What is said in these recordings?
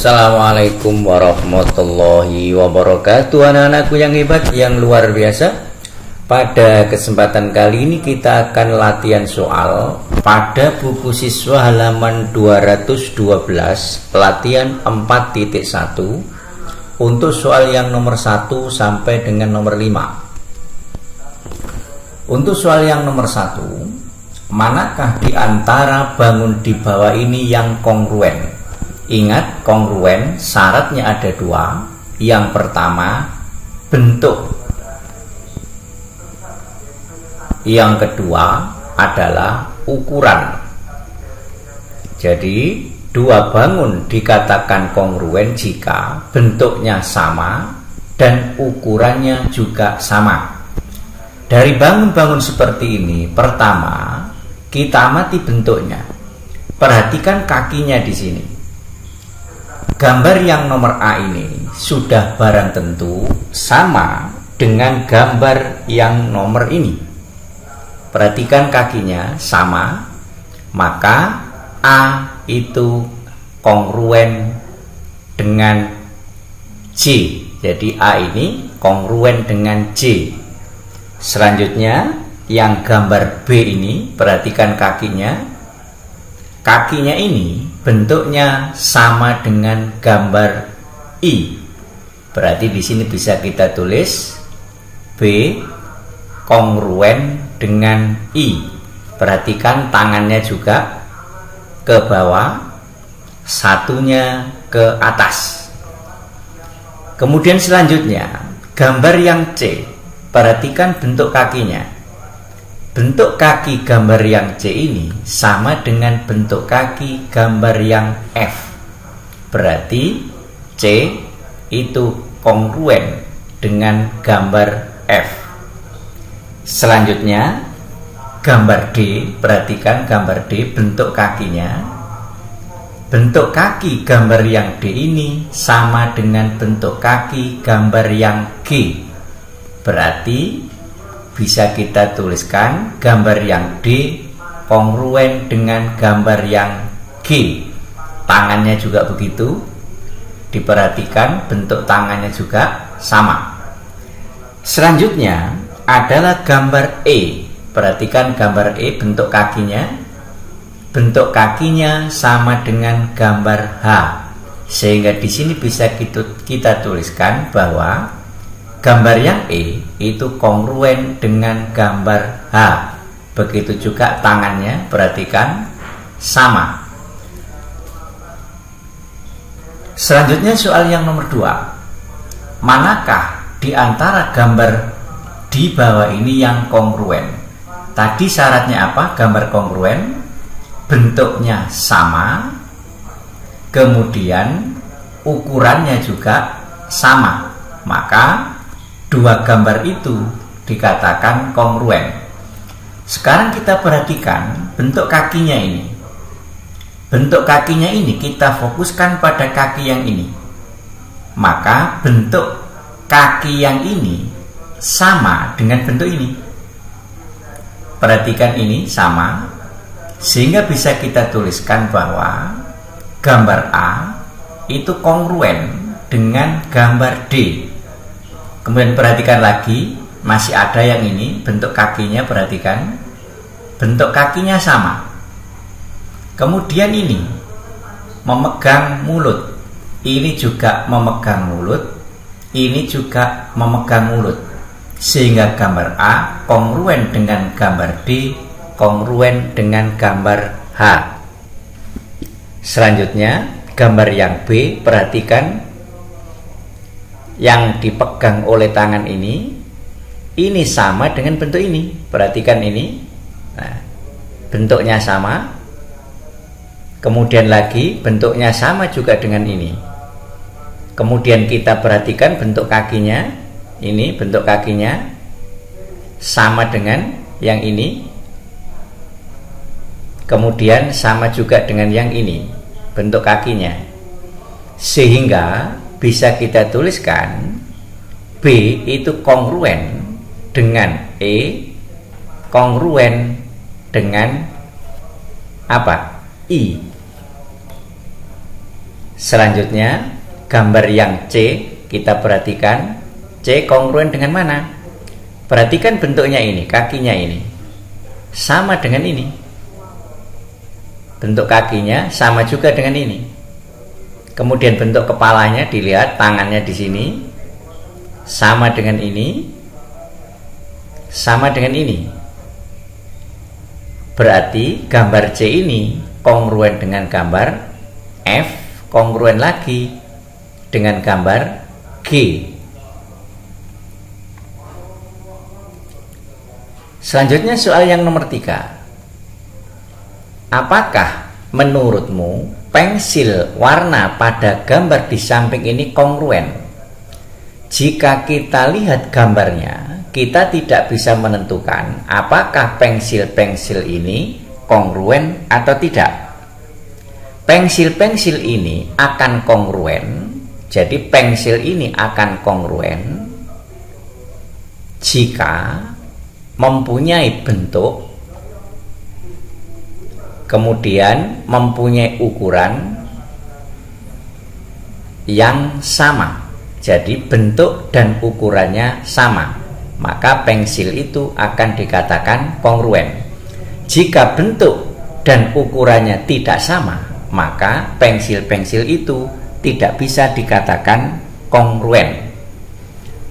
Assalamualaikum warahmatullahi wabarakatuh. Anak-anakku yang hebat, yang luar biasa. Pada kesempatan kali ini kita akan latihan soal pada buku siswa halaman 212, latihan 4.1, untuk soal yang nomor 1 sampai dengan nomor 5. Untuk soal yang nomor 1, manakah di antara bangun di bawah ini yang kongruen? Ingat, kongruen syaratnya ada dua. Yang pertama, bentuk. Yang kedua adalah ukuran. Jadi, dua bangun dikatakan kongruen jika bentuknya sama dan ukurannya juga sama. Dari bangun-bangun seperti ini, pertama, kita amati bentuknya. Perhatikan kakinya di sini. Gambar yang nomor A ini sudah barang tentu sama dengan gambar yang nomor ini. Perhatikan kakinya sama, maka A itu kongruen dengan J. Jadi A ini kongruen dengan J. Selanjutnya yang gambar B ini, perhatikan kakinya. Kakinya ini bentuknya sama dengan gambar I. Berarti di sini bisa kita tulis B kongruen dengan I. Perhatikan tangannya juga ke bawah, satunya ke atas. Kemudian selanjutnya gambar yang C. Perhatikan bentuk kakinya. Bentuk kaki gambar yang C ini sama dengan bentuk kaki gambar yang F. Berarti C itu kongruen dengan gambar F. Selanjutnya gambar D. Perhatikan gambar D, bentuk kakinya. Bentuk kaki gambar yang D ini sama dengan bentuk kaki gambar yang G. Berarti bisa kita tuliskan gambar yang D kongruen dengan gambar yang G. Tangannya juga begitu. Diperhatikan bentuk tangannya juga sama. Selanjutnya adalah gambar E. Perhatikan gambar E, bentuk kakinya. Bentuk kakinya sama dengan gambar H. Sehingga di sini bisa kita tuliskan bahwa gambar yang E itu kongruen dengan gambar H. Begitu juga tangannya, perhatikan sama. Selanjutnya soal yang nomor 2. Manakah di antara gambar di bawah ini yang kongruen? Tadi syaratnya apa? Gambar kongruen, bentuknya sama, kemudian ukurannya juga sama. Maka dua gambar itu dikatakan kongruen. Sekarang kita perhatikan bentuk kakinya ini. Bentuk kakinya ini kita fokuskan pada kaki yang ini. Maka bentuk kaki yang ini sama dengan bentuk ini. Perhatikan ini sama, sehingga bisa kita tuliskan bahwa gambar A itu kongruen dengan gambar D. Kemudian perhatikan lagi, masih ada yang ini, bentuk kakinya, perhatikan. Bentuk kakinya sama. Kemudian ini memegang mulut. Ini juga memegang mulut. Ini juga memegang mulut. Sehingga gambar A kongruen dengan gambar D, kongruen dengan gambar H. Selanjutnya gambar yang B, perhatikan. Yang dipegang oleh tangan ini sama dengan bentuk ini. Perhatikan ini, nah, bentuknya sama. Kemudian lagi bentuknya sama juga dengan ini. Kemudian kita perhatikan bentuk kakinya. Ini bentuk kakinya sama dengan yang ini. Kemudian sama juga dengan yang ini, bentuk kakinya. Sehingga bisa kita tuliskan B itu kongruen dengan E, kongruen dengan apa? I. Selanjutnya gambar yang C, kita perhatikan C kongruen dengan mana? Perhatikan bentuknya ini, kakinya ini sama dengan ini. Bentuk kakinya sama juga dengan ini. Kemudian bentuk kepalanya dilihat, tangannya di sini sama dengan ini, sama dengan ini. Berarti gambar C ini kongruen dengan gambar F, kongruen lagi dengan gambar G. Selanjutnya soal yang nomor 3. Apakah menurutmu pensil warna pada gambar di samping ini kongruen? Jika kita lihat gambarnya, kita tidak bisa menentukan apakah pensil-pensil ini kongruen atau tidak. Pensil-pensil ini akan kongruen, jadi pensil ini akan kongruen jika mempunyai bentuk, kemudian mempunyai ukuran yang sama. Jadi bentuk dan ukurannya sama, maka pensil itu akan dikatakan kongruen. Jika bentuk dan ukurannya tidak sama, maka pensil-pensil itu tidak bisa dikatakan kongruen.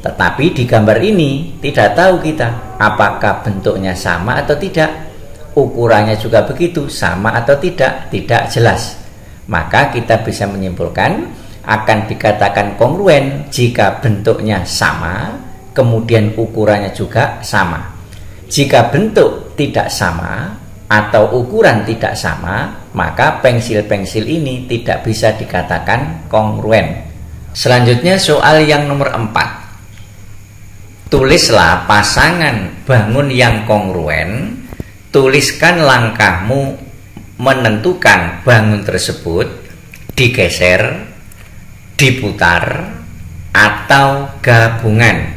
Tetapi di gambar ini tidak tahu kita apakah bentuknya sama atau tidak, ukurannya juga begitu, sama atau tidak jelas. Maka kita bisa menyimpulkan akan dikatakan kongruen jika bentuknya sama, kemudian ukurannya juga sama. Jika bentuk tidak sama atau ukuran tidak sama, maka pensil-pensil ini tidak bisa dikatakan kongruen. Selanjutnya soal yang nomor 4. Tulislah pasangan bangun yang kongruen. Tuliskan langkahmu menentukan bangun tersebut digeser, diputar, atau gabungan.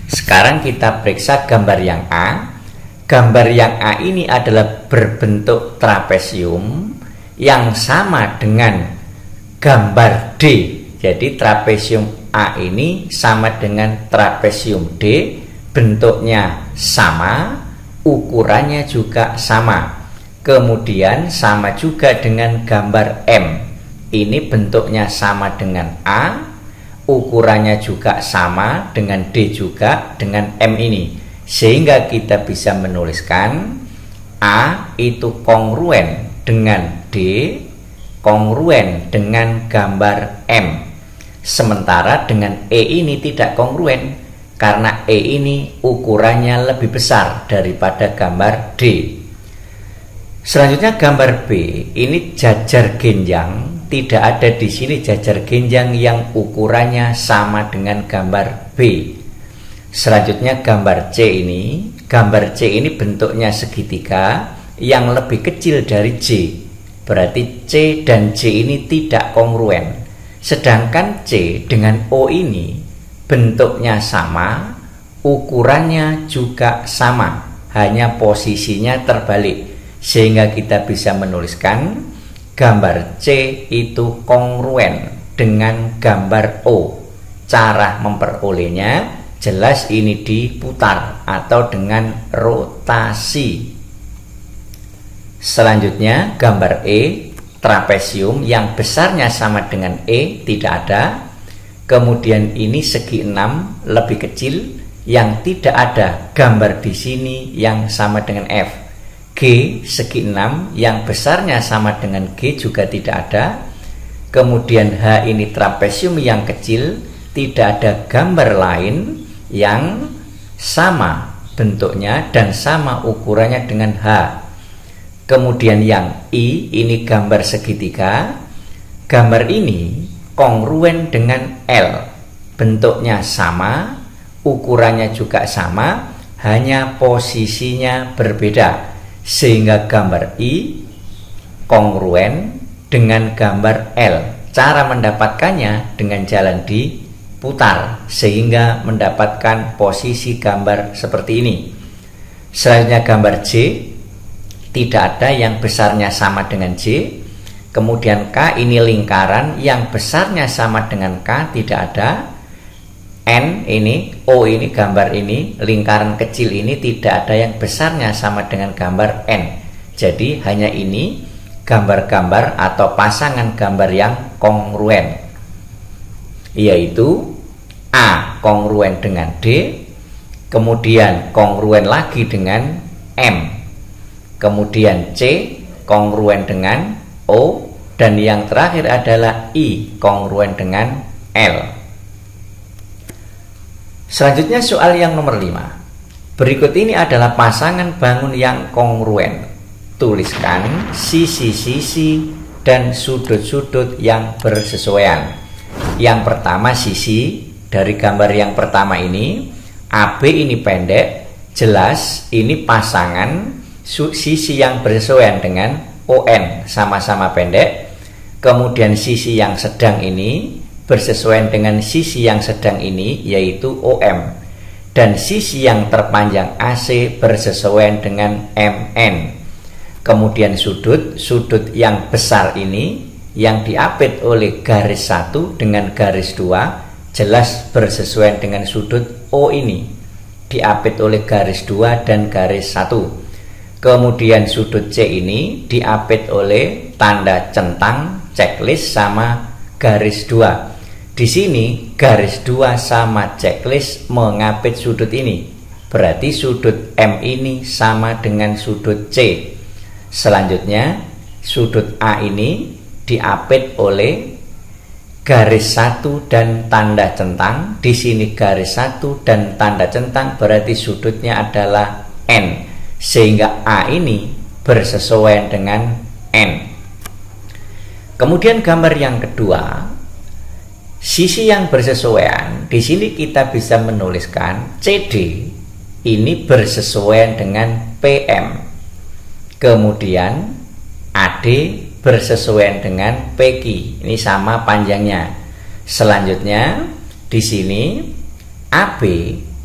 Sekarang kita periksa gambar yang A. Gambar yang A ini adalah berbentuk trapesium yang sama dengan gambar D. Jadi trapesium A ini sama dengan trapesium D, bentuknya sama, ukurannya juga sama. Kemudian sama juga dengan gambar M. Ini bentuknya sama dengan A, ukurannya juga sama dengan D juga dengan M ini. Sehingga kita bisa menuliskan A itu kongruen dengan D, kongruen dengan gambar M. Sementara dengan E ini tidak kongruen, karena E ini ukurannya lebih besar daripada gambar D. Selanjutnya gambar B, ini jajar genjang. Tidak ada di sini jajar genjang yang ukurannya sama dengan gambar B. Selanjutnya gambar C ini. Gambar C ini bentuknya segitiga yang lebih kecil dari J. Berarti C dan J ini tidak kongruen. Sedangkan C dengan O ini bentuknya sama, ukurannya juga sama, hanya posisinya terbalik. Sehingga kita bisa menuliskan gambar C itu kongruen dengan gambar O. Cara memperolehnya jelas ini diputar atau dengan rotasi. Selanjutnya gambar E, trapesium yang besarnya sama dengan E tidak ada. Kemudian ini segi 6 lebih kecil yang tidak ada gambar di sini yang sama dengan F. G segi 6 yang besarnya sama dengan G juga tidak ada. Kemudian H ini trapesium yang kecil, tidak ada gambar lain yang sama bentuknya dan sama ukurannya dengan H. Kemudian yang I ini gambar segitiga. Gambar ini kongruen dengan L, bentuknya sama, ukurannya juga sama, hanya posisinya berbeda. Sehingga gambar I kongruen dengan gambar L. Cara mendapatkannya dengan jalan diputar sehingga mendapatkan posisi gambar seperti ini. Selanjutnya gambar J, tidak ada yang besarnya sama dengan J. Kemudian K ini lingkaran yang besarnya sama dengan K, tidak ada. N ini, O ini, gambar ini, lingkaran kecil ini tidak ada yang besarnya sama dengan gambar N. Jadi hanya ini gambar-gambar atau pasangan gambar yang kongruen, yaitu A kongruen dengan D, kemudian kongruen lagi dengan M, kemudian C kongruen dengan O, dan yang terakhir adalah I kongruen dengan L. Selanjutnya soal yang nomor 5. Berikut ini adalah pasangan bangun yang kongruen. Tuliskan sisi-sisi dan sudut-sudut yang bersesuaian. Yang pertama sisi, dari gambar yang pertama ini AB ini pendek, jelas ini pasangan sisi yang bersesuaian dengan ON, sama-sama pendek. Kemudian sisi yang sedang ini bersesuaian dengan sisi yang sedang ini, yaitu OM. Dan sisi yang terpanjang AC bersesuaian dengan MN. Kemudian sudut yang besar ini yang diapit oleh garis 1 dengan garis 2 jelas bersesuaian dengan sudut O ini, diapit oleh garis 2 dan garis 1. Kemudian sudut C ini diapit oleh tanda centang checklist sama garis 2. Di sini garis 2 sama checklist mengapit sudut ini, berarti sudut M ini sama dengan sudut C. Selanjutnya sudut A ini diapit oleh garis 1 dan tanda centang. Di sini garis 1 dan tanda centang, berarti sudutnya adalah N, sehingga A ini bersesuaian dengan N. Kemudian gambar yang kedua, sisi yang bersesuaian. Di sini kita bisa menuliskan CD ini bersesuaian dengan PM. Kemudian AD bersesuaian dengan PQ. Ini sama panjangnya. Selanjutnya di sini AB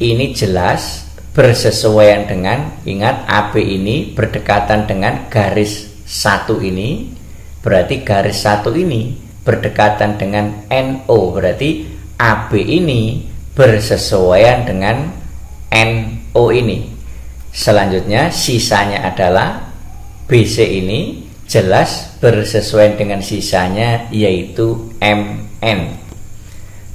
ini jelas bersesuaian dengan, ingat AB ini berdekatan dengan garis 1 ini, berarti garis 1 ini berdekatan dengan NO, berarti AB ini bersesuaian dengan NO ini. Selanjutnya sisanya adalah BC ini jelas bersesuaian dengan sisanya, yaitu MN.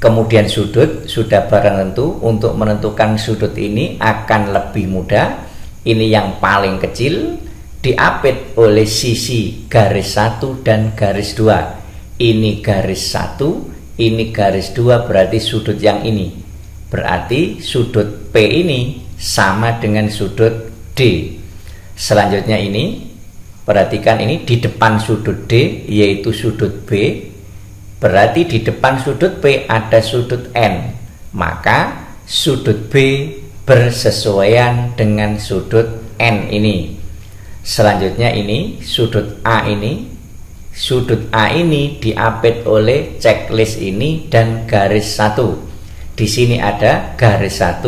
Kemudian sudut sudah barang tentu. Untuk menentukan sudut ini akan lebih mudah. Ini yang paling kecil diapit oleh sisi garis 1 dan garis 2. Ini garis 1, ini garis 2, berarti sudut yang ini. Berarti sudut P ini sama dengan sudut D. Selanjutnya ini, perhatikan ini di depan sudut D, yaitu sudut B. Berarti di depan sudut P ada sudut N. Maka sudut B bersesuaian dengan sudut N ini. Selanjutnya ini sudut A ini. Sudut A ini diapit oleh checklist ini dan garis 1. Di sini ada garis 1,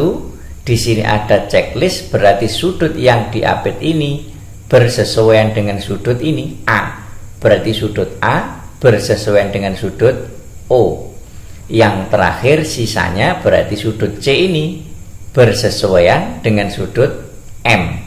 di sini ada checklist, berarti sudut yang diapit ini bersesuaian dengan sudut ini A. Berarti sudut A bersesuaian dengan sudut O. Yang terakhir sisanya berarti sudut C ini bersesuaian dengan sudut M.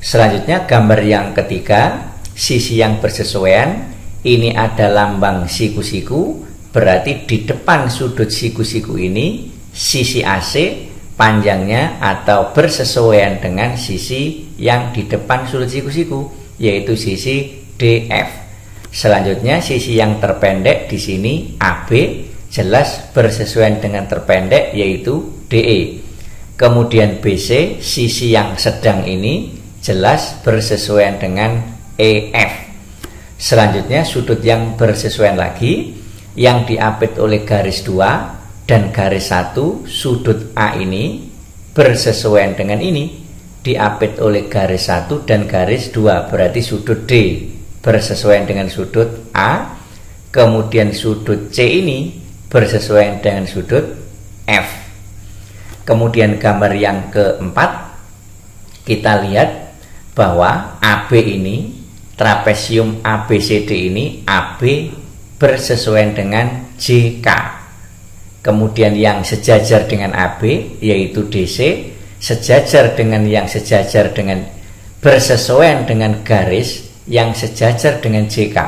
Selanjutnya gambar yang ketiga, sisi yang bersesuaian. Ini ada lambang siku-siku, berarti di depan sudut siku-siku ini sisi AC panjangnya atau bersesuaian dengan sisi yang di depan sudut siku-siku, yaitu sisi DF. Selanjutnya sisi yang terpendek di sini AB jelas bersesuaian dengan terpendek, yaitu DE. Kemudian BC sisi yang sedang ini jelas bersesuaian dengan EF. Selanjutnya sudut yang bersesuaian lagi yang diapit oleh garis 2 dan garis 1, sudut A ini bersesuaian dengan ini, diapit oleh garis 1 dan garis 2, berarti sudut D bersesuaian dengan sudut A. Kemudian sudut C ini bersesuaian dengan sudut F. Kemudian gambar yang keempat, kita lihat bahwa AB ini trapesium ABCD ini AB bersesuaian dengan JK. Kemudian yang sejajar dengan AB yaitu DC sejajar dengan yang sejajar dengan bersesuaian dengan garis yang sejajar dengan JK.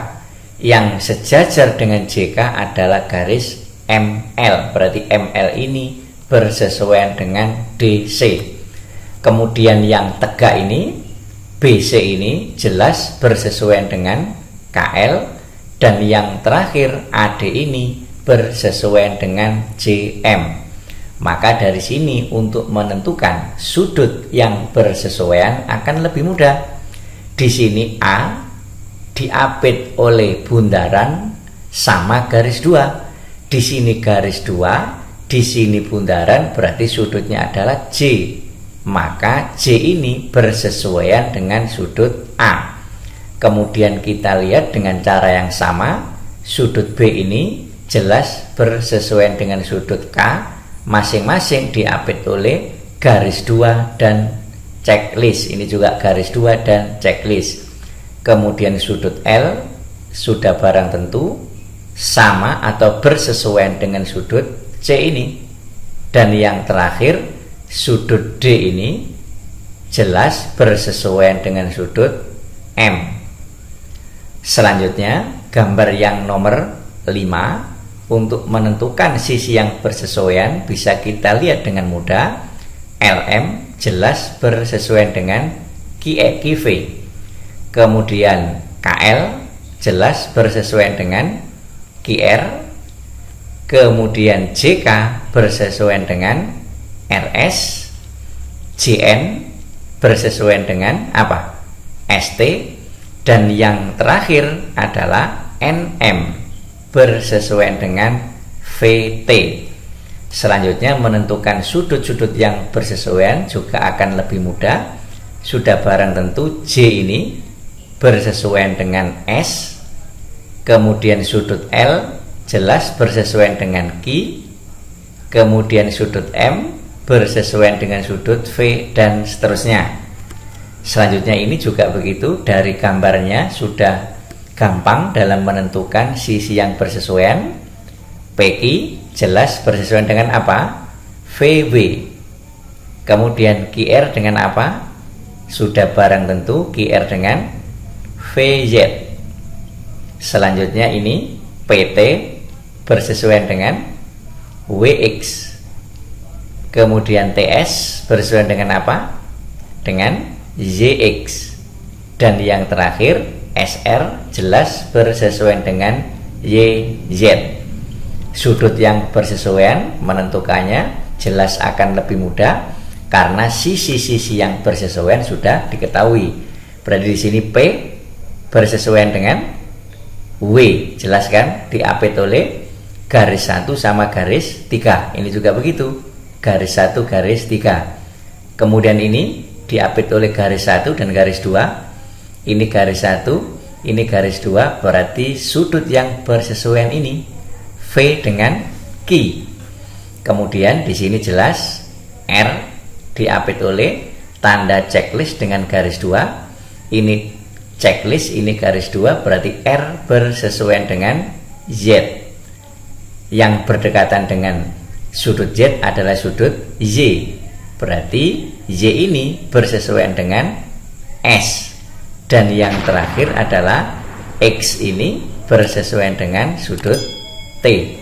Yang sejajar dengan JK adalah garis ML. Berarti ML ini bersesuaian dengan DC. Kemudian yang tegak ini BC ini jelas bersesuaian dengan KL, dan yang terakhir AD ini bersesuaian dengan JM. Maka dari sini untuk menentukan sudut yang bersesuaian akan lebih mudah. Di sini A diapit oleh bundaran sama garis 2. Di sini garis 2, di sini bundaran, berarti sudutnya adalah J. Maka J ini bersesuaian dengan sudut A. Kemudian kita lihat dengan cara yang sama, sudut B ini jelas bersesuaian dengan sudut K, masing-masing diapit oleh garis 2 dan checklist. Ini juga garis 2 dan checklist. Kemudian sudut L sudah barang tentu sama atau bersesuaian dengan sudut C ini. Dan yang terakhir sudut D ini jelas bersesuaian dengan sudut M. Selanjutnya gambar yang nomor 5, untuk menentukan sisi yang bersesuaian bisa kita lihat dengan mudah. LM jelas bersesuaian dengan QV. Kemudian KL jelas bersesuaian dengan QR. Kemudian JK bersesuaian dengan RS. JN bersesuaian dengan apa? ST. Dan yang terakhir adalah NM bersesuaian dengan VT. Selanjutnya menentukan sudut-sudut yang bersesuaian juga akan lebih mudah. Sudah barang tentu J ini bersesuaian dengan S. Kemudian sudut L jelas bersesuaian dengan Q. Kemudian sudut M bersesuaian dengan sudut V, dan seterusnya. Selanjutnya ini juga begitu. Dari gambarnya sudah gampang dalam menentukan sisi yang bersesuaian. PQ jelas bersesuaian dengan apa? VW. Kemudian QR dengan apa? Sudah barang tentu QR dengan VZ. Selanjutnya ini PT bersesuaian dengan WX. Kemudian TS bersesuaian dengan apa? Dengan ZX. Dan yang terakhir SR jelas bersesuaian dengan YZ. Sudut yang bersesuaian menentukannya jelas akan lebih mudah karena sisi-sisi yang bersesuaian sudah diketahui. Berarti di sini P bersesuaian dengan W, jelas kan? Diapit oleh garis 1 sama garis 3. Ini juga begitu, garis 1 garis 3. Kemudian ini diapit oleh garis 1 dan garis 2. Ini garis 1, ini garis 2. Berarti sudut yang bersesuaian ini V dengan Q. Kemudian di sini jelas R diapit oleh tanda checklist dengan garis 2. Ini checklist, ini garis 2, berarti R bersesuaian dengan Z. Yang berdekatan dengan sudut Z adalah sudut Y. Berarti Y ini bersesuaian dengan S. Dan yang terakhir adalah X ini bersesuaian dengan sudut T.